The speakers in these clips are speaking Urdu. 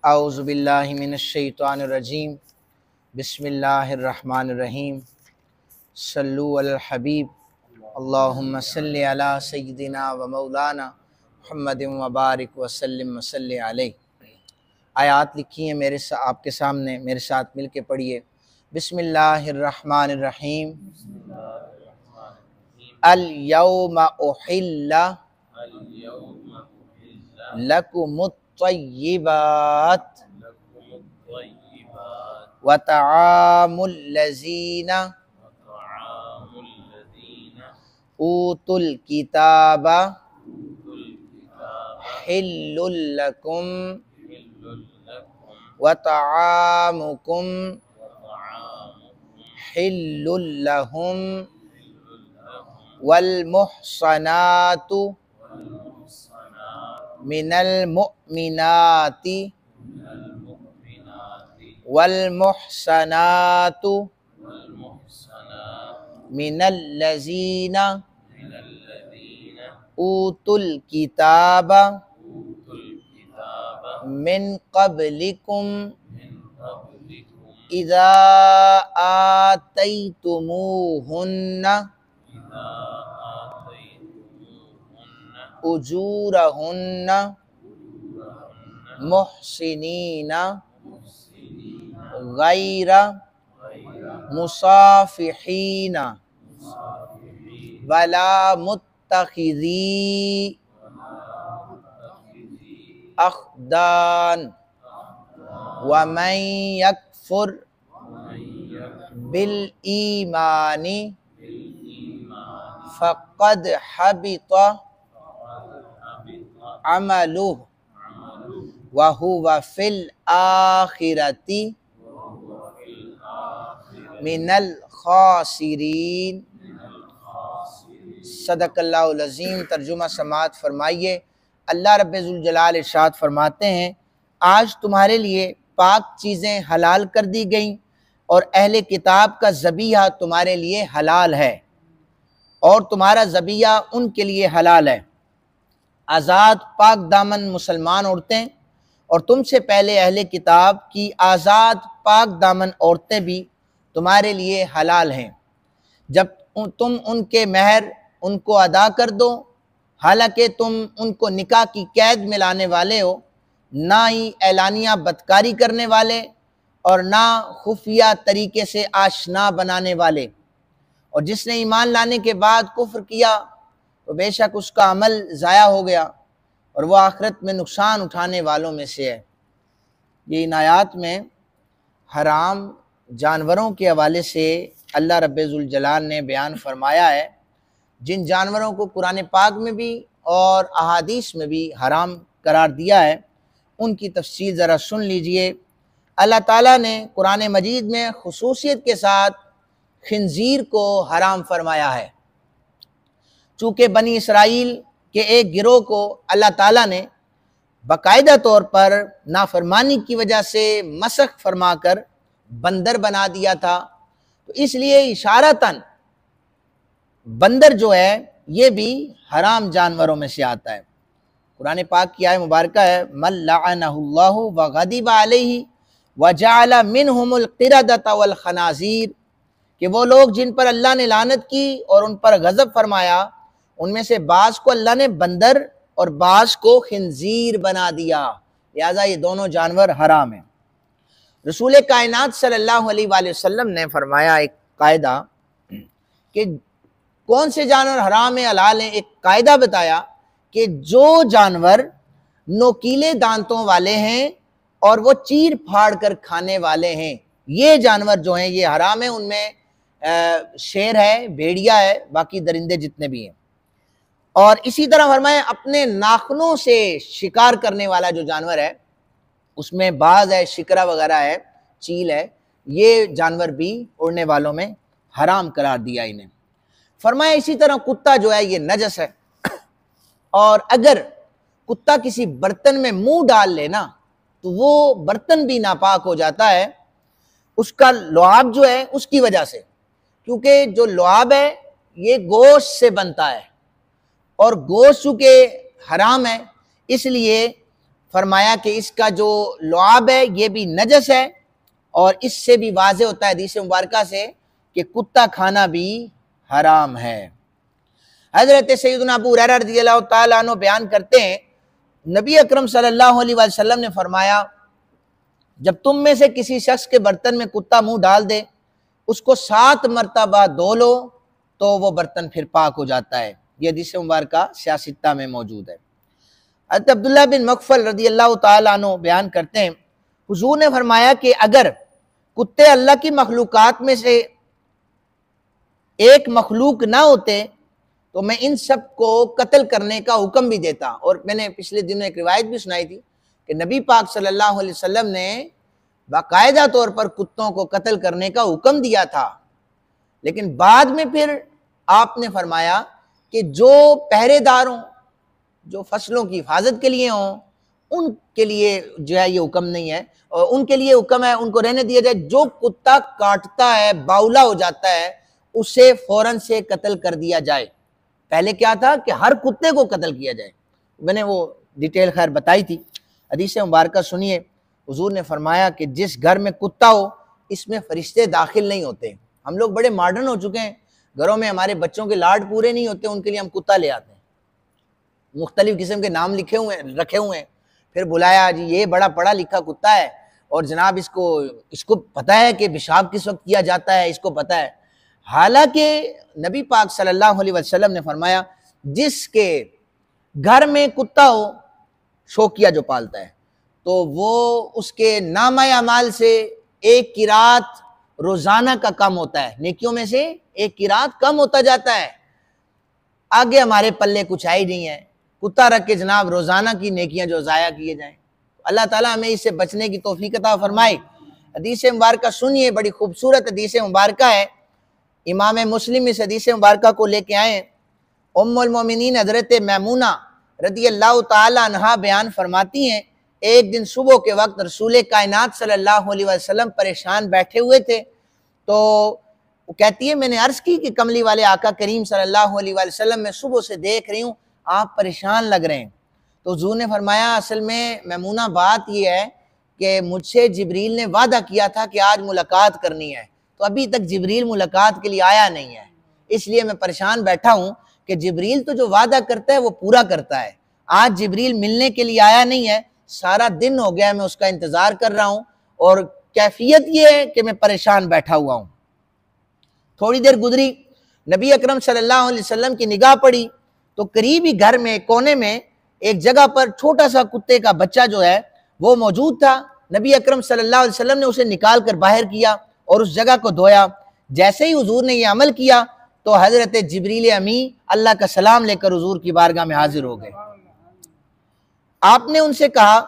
اعوذ باللہ من الشیطان الرجیم بسم اللہ الرحمن الرحیم صلو علی الحبیب اللہم صلی علی سیدنا و مولانا محمد وبارک وسلم وصلی علیہ۔ آیات لکھی ہیں آپ کے سامنے، میرے ساتھ مل کے پڑھیے۔ بسم اللہ الرحمن الرحیم۔ الیوم احل لکم الطیبات وطعام الذین اوتوا الکتاب حل لکم وطعامکم حل لہم والمحصنات من المؤمنات والمحصنات من الذین اوتوا الکتاب من قبلکم اذا آتیتموہن اجورہن محسنین غیر مصافحین ولا متخذی اخدان ومن یکفر بالایمان فقد حبط عملہ وہو فی الآخرۃ من الخاسرین۔ صدق اللہ العظیم۔ ترجمہ سماعت فرمائیے۔ اللہ رب ذوالجلال ارشاد فرماتے ہیں، آج تمہارے لیے پاک چیزیں حلال کر دی گئیں اور اہل کتاب کا ذبیحہ تمہارے لیے حلال ہے اور تمہارا ذبیحہ ان کے لیے حلال ہے۔ آزاد پاک دامن مسلمان عورتیں اور تم سے پہلے اہل کتاب کی آزاد پاک دامن عورتیں بھی تمہارے لیے حلال ہیں جب تم ان کے مہر ان کو ادا کر دو، حالانکہ تم ان کو نکاح کی قید میں لانے والے ہو، نہ ہی اعلانیہ بدکاری کرنے والے اور نہ خفیہ طریقے سے آشنا بنانے والے، اور جس نے ایمان لانے کے بعد کفر کیا تو بے شک اس کا عمل ضائع ہو گیا اور وہ آخرت میں نقصان اٹھانے والوں میں سے ہے۔ یہ ان آیات میں حرام جانوروں کے حوالے سے اللہ رب ذوالجلال نے بیان فرمایا ہے، جن جانوروں کو قرآن پاک میں بھی اور احادیث میں بھی حرام قرار دیا ہے، ان کی تفصیل ذرا سن لیجئے۔ اللہ تعالیٰ نے قرآن مجید میں خصوصیت کے ساتھ خنزیر کو حرام فرمایا ہے، چونکہ بنی اسرائیل کے ایک گروہ کو اللہ تعالیٰ نے باقاعدہ طور پر نافرمانی کی وجہ سے مسخ فرما کر بندر بنا دیا تھا، تو اس لیے اشارتاً بندر جو ہے یہ بھی حرام جانوروں میں سے آتا ہے۔ قرآن پاک کی آیت مبارکہ ہے من لعنہ اللہ وغضب علیہ وجعل منہم القردۃ والخنازیر، کہ وہ لوگ جن پر اللہ نے لعنت کی اور ان پر غضب فرمایا، ان میں سے بعض کو اللہ نے بندر اور بعض کو خنزیر بنا دیا، لہذا یہ دونوں جانور حرام ہیں۔ رسول کائنات صلی اللہ علیہ وآلہ وسلم نے فرمایا ایک قاعدہ کہ کون سے جانور حرام ہیں حلال ہیں، ایک قاعدہ بتایا کہ جو جانور نوکیلے دانتوں والے ہیں اور وہ چیر پھاڑ کر کھانے والے ہیں، یہ جانور جو ہیں یہ حرام ہیں۔ ان میں شیر ہے، بھیڑیا ہے، باقی درندے جتنے بھی ہیں۔ اور اسی طرح فرمایا اپنے ناخنوں سے شکار کرنے والا جو جانور ہے، اس میں باز ہے، شکرا وغیرہ ہے، چیل ہے، یہ جانور بھی اڑنے والوں میں حرام قرار دیا انہیں۔ فرمایا اسی طرح کتا جو ہے یہ نجس ہے، اور اگر کتا کسی برتن میں منہ ڈال لے نا تو وہ برتن بھی ناپاک ہو جاتا ہے، اس کا لعاب جو ہے اس کی وجہ سے، کیونکہ جو لعاب ہے یہ گوشت سے بنتا ہے، اور گوشت چونکہ حرام ہے اس لیے فرمایا کہ اس کا جو لعاب ہے یہ بھی نجس ہے، اور اس سے بھی واضح ہوتا ہے حدیث مبارکہ سے کہ کتا کھانا بھی حرام ہے۔ حضرت سیدنا ابو ہریرہ رضی اللہ تعالیٰ عنہ بیان کرتے ہیں، نبی اکرم صلی اللہ علیہ وسلم نے فرمایا جب تم میں سے کسی شخص کے برتن میں کتا منہ ڈال دے، اس کو 7 مرتبہ دھو لو تو وہ برتن پھر پاک ہو جاتا ہے۔ یہ حدیث مبارکہ سیاستہ میں موجود ہے۔ حضرت عبداللہ بن مغفل رضی اللہ تعالیٰ عنہ بیان کرتے ہیں، حضور نے فرمایا کہ اگر کتے اللہ کی مخلوقات میں سے ایک مخلوق نہ ہوتے تو میں ان سب کو قتل کرنے کا حکم بھی دیتا۔ اور میں نے پچھلے دنوں ایک روایت بھی سنائی تھی کہ نبی پاک صلی اللہ علیہ وسلم نے باقاعدہ طور پر کتوں کو قتل کرنے کا حکم دیا تھا، لیکن بعد میں پھر آپ نے فرمایا کہ جو پہرے دار ہوں، جو فصلوں کی حفاظت کے لیے ہوں، ان کے لیے جو ہے یہ حکم نہیں ہے، اور ان کے لیے حکم ہے ان کو رہنے دیا جائے۔ جو کتا کاٹتا ہے، باولا ہو جاتا ہے، اسے فوراً سے قتل کر دیا جائے۔ پہلے کیا تھا کہ ہر کتے کو قتل کیا جائے، میں نے وہ ڈیٹیل خیر بتائی تھی۔ حدیث مبارکہ سنیے، حضور نے فرمایا کہ جس گھر میں کتا ہو اس میں فرشتے داخل نہیں ہوتے۔ ہم لوگ بڑے ماڈرن ہو چکے ہیں، گھروں میں ہمارے بچوں کے لاڈ پورے نہیں ہوتے، ان کے لیے ہم کتا لے آتے ہیں، مختلف قسم کے نام رکھے ہوئے ہیں، پھر بلایا جی یہ بڑا پڑھا لکھا کتا ہے، اور جناب اس کو پتہ ہے کہ پیشاب کس وقت کیا جاتا ہے، اس کو پتہ ہے۔ حالانکہ نبی پاک صلی اللہ علیہ وسلم نے فرمایا جس کے گھر میں کتا ہو، شوکیا جو پالتا ہے، تو وہ اس کے نامہ اعمال سے 1 قرات روزانہ کا کم ہوتا ہے، نیکیوں میں سے 1 قرات کم ہوتا جاتا ہے۔ آگے ہمارے پلے کچھ آئی نہیں ہے، کتا رکھ کے جناب روزانہ کی نیکیاں جو ضائع کیے جائیں۔ اللہ تعالیٰ ہمیں اس سے بچنے کی توفیق عطا فرمائے۔ حدیث مبارکہ سنیے، بڑی خوبصورت حدیث مبارکہ ہے، امام مسلم اس حدیث مبارکہ کو لے کے آئے۔ ام المومنین حضرت میمونہ رضی اللہ تعالی عنہا بیان فرماتی ہیں، ایک دن صبح کے وقت رسول کائنات صلی اللہ علیہ وسلم پریشان بیٹھے ہوئے تھے، تو وہ کہتی ہے میں نے عرض کی کہ کملی والے آقا کریم صلی اللہ علیہ وسلم میں صبح سے دیکھ رہی ہوں آپ پریشان لگ رہے ہیں۔ تو حضور نے فرمایا اصل میں میمونہ بات یہ ہے کہ مجھ سے جبریل نے وعدہ کیا تھا کہ آج ملاقات کرنی ہے، تو ابھی تک جبریل ملاقات کے لیے آیا نہیں ہے، اس لیے میں پریشان بیٹھا ہوں کہ جبریل تو جو وعدہ کرتا ہے وہ پورا کرتا ہے، آج جبریل ملنے کے لیے آیا نہیں ہے، سارا دن ہو گیا میں اس کا انتظار کر رہا ہوں، اور کیفیت یہ ہے کہ میں پریشان بیٹھا ہوا ہوں۔ تھوڑی دیر گزری، نبی اکرم صلی اللہ علیہ وسلم کی نگاہ پڑی تو قریب ہی گھر میں کونے میں ایک جگہ پر چھوٹا سا کتے کا بچہ جو ہے وہ موجود تھا۔ نبی اکرم صلی اللہ علیہ وسلم نے اسے نکال کر باہر کیا اور اس جگہ کو دھویا۔ جیسے ہی حضور نے یہ عمل کیا تو حضرت جبریل امی اللہ کا سلام لے کر حضور کی بارگاہ میں حاضر ہو گئے۔ آپ نے ان سے کہا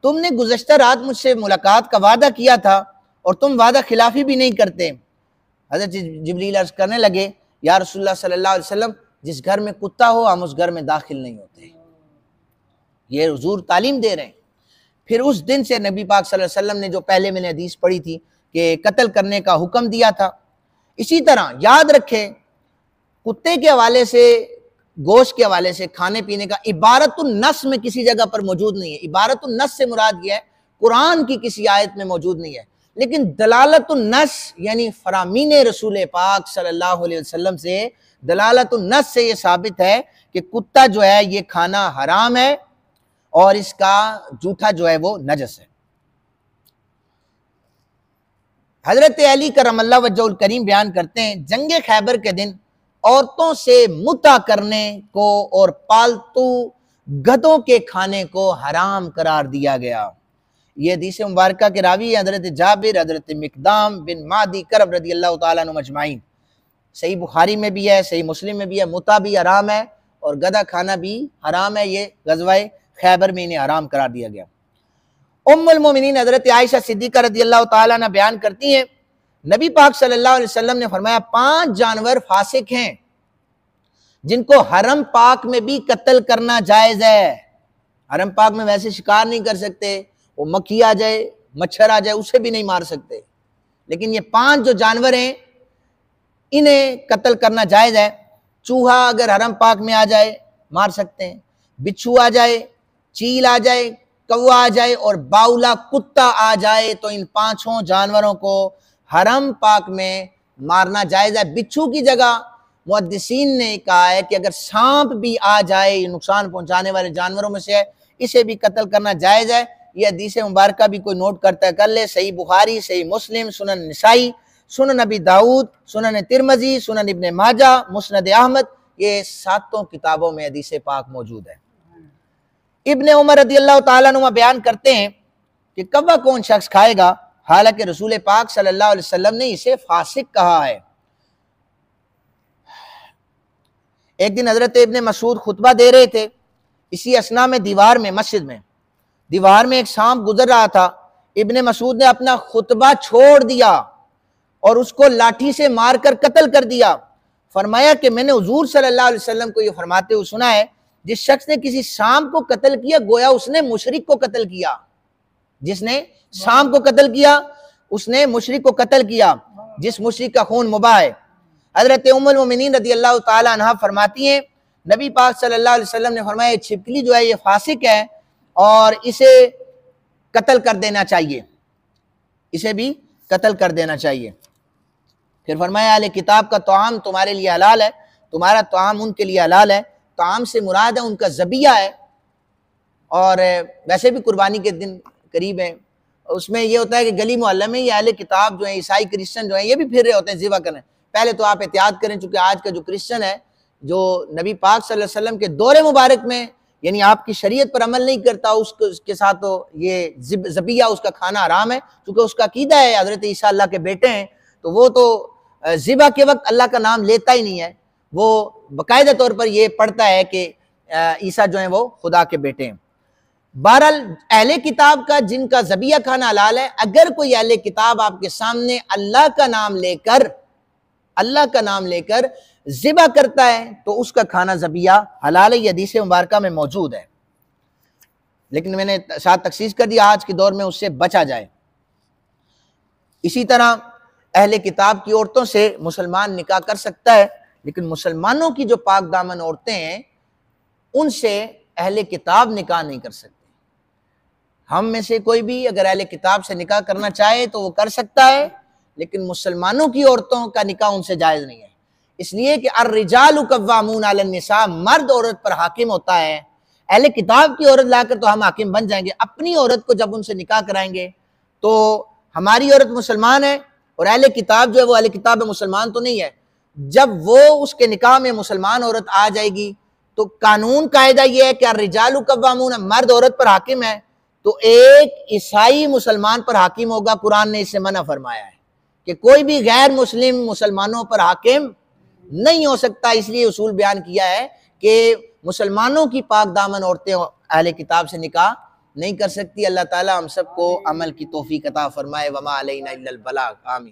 تم نے گزشتہ رات مجھ سے ملاقات کا وعدہ کیا تھا اور تم وعدہ خلافی بھی نہیں کرتے۔ حضرت جبریل عرض کرنے لگے یا رسول اللہ صلی اللہ علیہ وسلم جس گھر میں کتا ہو ہم اس گھر میں داخل نہیں ہوتے۔ یہ حضور تعلیم دے رہے ہیں۔ پھر اس دن سے نبی پاک صلی اللہ علیہ وسلم نے جو پہلے میں نے حدیث پڑھی تھی کہ قتل کرنے کا حکم دیا تھا۔ اسی طرح یاد رکھیں کتے کے حوالے سے، گوشت کے حوالے سے کھانے پینے کا عبارت النص میں کسی جگہ پر موجود نہیں ہے۔ عبارت النص سے مراد یہ ہے قرآن کی کسی آیت میں موجود نہیں ہے، لیکن دلالت النص یعنی فرامین رسول پاک صلی اللہ علیہ وسلم سے، دلالت النص سے یہ ثابت ہے کہ کتا جو ہے یہ کھانا حرام ہے اور اس کا جوٹھا جو ہے وہ نجس ہے۔ حضرت علی کرم اللہ وجہ الکریم بیان کرتے ہیں جنگ خیبر کے دن عورتوں سے متع کرنے کو اور پالتو گدھوں کے کھانے کو حرام قرار دیا گیا۔ یہ حدیث مبارکہ کے راوی ہیں حضرت جابر، حضرت مقدام بن معدی کرب رضی اللہ تعالیٰ عنہ مجمعین۔ صحیح بخاری میں بھی ہے، صحیح مسلم میں بھی ہے، متع بھی حرام ہے اور گدھا کھانا بھی حرام ہے، یہ غزوہ خیبر میں انہیں حرام قرار دیا گیا۔ ام المومنین حضرت عائشہ صدیقہ رضی اللہ تعالیٰ عنہ بیان کرتی ہیں نبی پاک صلی اللہ علیہ وسلم نے فرمایا 5 جانور فاسق ہیں جن کو حرم پاک میں بھی قتل کرنا جائز ہے۔ حرم پاک میں ویسے شکار نہیں کر سکتے، وہ مکھی آ جائے، مچھر آ جائے اسے بھی نہیں مار سکتے، لیکن یہ 5 جو جانور ہیں انہیں قتل کرنا جائز ہے۔ چوہا اگر حرم پاک میں آ جائے مار سکتے ہیں، بچھو آ جائے، چیل آ جائے، کوا آ جائے اور باولا کتا آ جائے تو ان پانچوں جانوروں کو حرم پاک میں مارنا جائز ہے۔ بچھو کی جگہ محدثین نے کہا ہے کہ اگر سانپ بھی آ جائے، یہ نقصان پہنچانے والے جانوروں میں سے ہے، اسے بھی قتل کرنا جائز ہے۔ یہ حدیث مبارکہ بھی کوئی نوٹ کرتا ہے کر لے، صحیح بخاری، صحیح مسلم، سنن نسائی، سنن نبی داؤد، سنن ترمذی، سنن ابن ماجہ، مسند احمد، یہ ساتوں کتابوں میں حدیث پاک موجود ہے۔ ابن عمر رضی اللہ تعالیٰ عنہ بیان کرتے ہیں کہ کوا کون شخص کھائے گا، حالانکہ رسول پاک صلی اللہ علیہ وسلم نے اسے فاسق کہا ہے۔ ایک دن حضرت ابن مسعود خطبہ دے رہے تھے، اسی اثناء میں مسجد میں دیوار میں ایک سانپ گزر رہا تھا۔ ابن مسعود نے اپنا خطبہ چھوڑ دیا اور اس کو لاٹھی سے مار کر قتل کر دیا۔ فرمایا کہ میں نے حضور صلی اللہ علیہ وسلم کو یہ فرماتے ہوئے سنا ہے، جس شخص نے کسی سانپ کو قتل کیا گویا اس نے مشرک کو قتل کیا۔ جس نے سانپ کو قتل کیا اس نے مشرک کو قتل کیا، جس مشرک کا خون مباح ہے۔ حضرت ام المومنین رضی اللہ تعالی عنہ فرماتی ہیں نبی پاک صلی اللہ علیہ وسلم نے فرمایا یہ چھپکلی جو ہے یہ فاسق ہے اور اسے قتل کر دینا چاہیے، اسے بھی قتل کر دینا چاہیے۔ پھر فرمایا اہل کتاب کا طعام تمہارے لیے حلال ہے، تمہارا طعام ان کے لیے حلال ہے۔ طعام سے مراد ہے ان کا ذبیحہ ہے، اور ویسے بھی قربانی کے دن قریب ہیں، اس میں یہ ہوتا ہے کہ گلی محلہ میں یہ اہل کتاب جو ہیں، عیسائی کرسچن جو ہیں، یہ بھی پھر رہے ہوتے ہیں ذبح کرنے۔ پہلے تو آپ احتیاط کریں، چونکہ آج کا جو کرسچن ہے جو نبی پاک صلی اللہ علیہ وسلم کے دور مبارک میں یعنی آپ کی شریعت پر عمل نہیں کرتا، اس کے ساتھ تو یہ ذبیحہ اس کا کھانا حرام ہے، چونکہ اس کا عقیدہ ہے حضرت عیسیٰ اللہ کے بیٹے ہیں، تو وہ تو ذبح کے وقت اللہ کا نام لیتا ہی نہیں ہے، وہ باقاعدہ طور پر یہ پڑھتا ہے کہ عیسیٰ جو ہیں وہ خدا کے بیٹے ہیں۔ بہرحال اہل کتاب کا جن کا ذبیحہ کھانا حلال ہے، اگر کوئی اہل کتاب آپ کے سامنے اللہ کا نام لے کر ذبح کرتا ہے تو اس کا کھانا ذبیحہ حلال ہے، یہ حدیث مبارکہ میں موجود ہے، لیکن میں نے ساتھ تخصیص کر دیا آج کے دور میں اس سے بچا جائے۔ اسی طرح اہل کتاب کی عورتوں سے مسلمان نکاح کر سکتا ہے، لیکن مسلمانوں کی جو پاک دامن عورتیں ہیں ان سے اہل کتاب نکاح نہیں کر سکتے۔ ہم میں سے کوئی بھی اگر اہل کتاب سے نکاح کرنا چاہے تو وہ کر سکتا ہے، لیکن مسلمانوں کی عورتوں کا نکاح ان سے جائز نہیں ہے، اس لیے کہ الرجال قوامون علی النساء، مرد عورت پر حاکم ہوتا ہے۔ اہل کتاب کی عورت لا کر تو ہم حاکم بن جائیں گے، اپنی عورت کو جب ان سے نکاح کرائیں گے تو ہماری عورت مسلمان ہے اور اہل کتاب جو ہے وہ اہل کتاب مسلمان تو نہیں ہے، جب وہ اس کے نکاح میں مسلمان عورت آ جائے گی تو قانون قاعدہ یہ ہے کہ الرجال قوامون، مرد عورت پر حاکم ہے، تو ایک عیسائی مسلمان پر حاکم ہوگا۔ قرآن نے اس سے منع فرمایا ہے کہ کوئی بھی غیر مسلم مسلمانوں پر حاکم نہیں ہو سکتا، اس لیے اصول بیان کیا ہے کہ مسلمانوں کی پاک دامن عورتیں اہل کتاب سے نکاح نہیں کر سکتی۔ اللہ تعالی ہم سب کو عمل کی توفیق عطا فرمائے۔ وما علینا الا البلاغ، آمین۔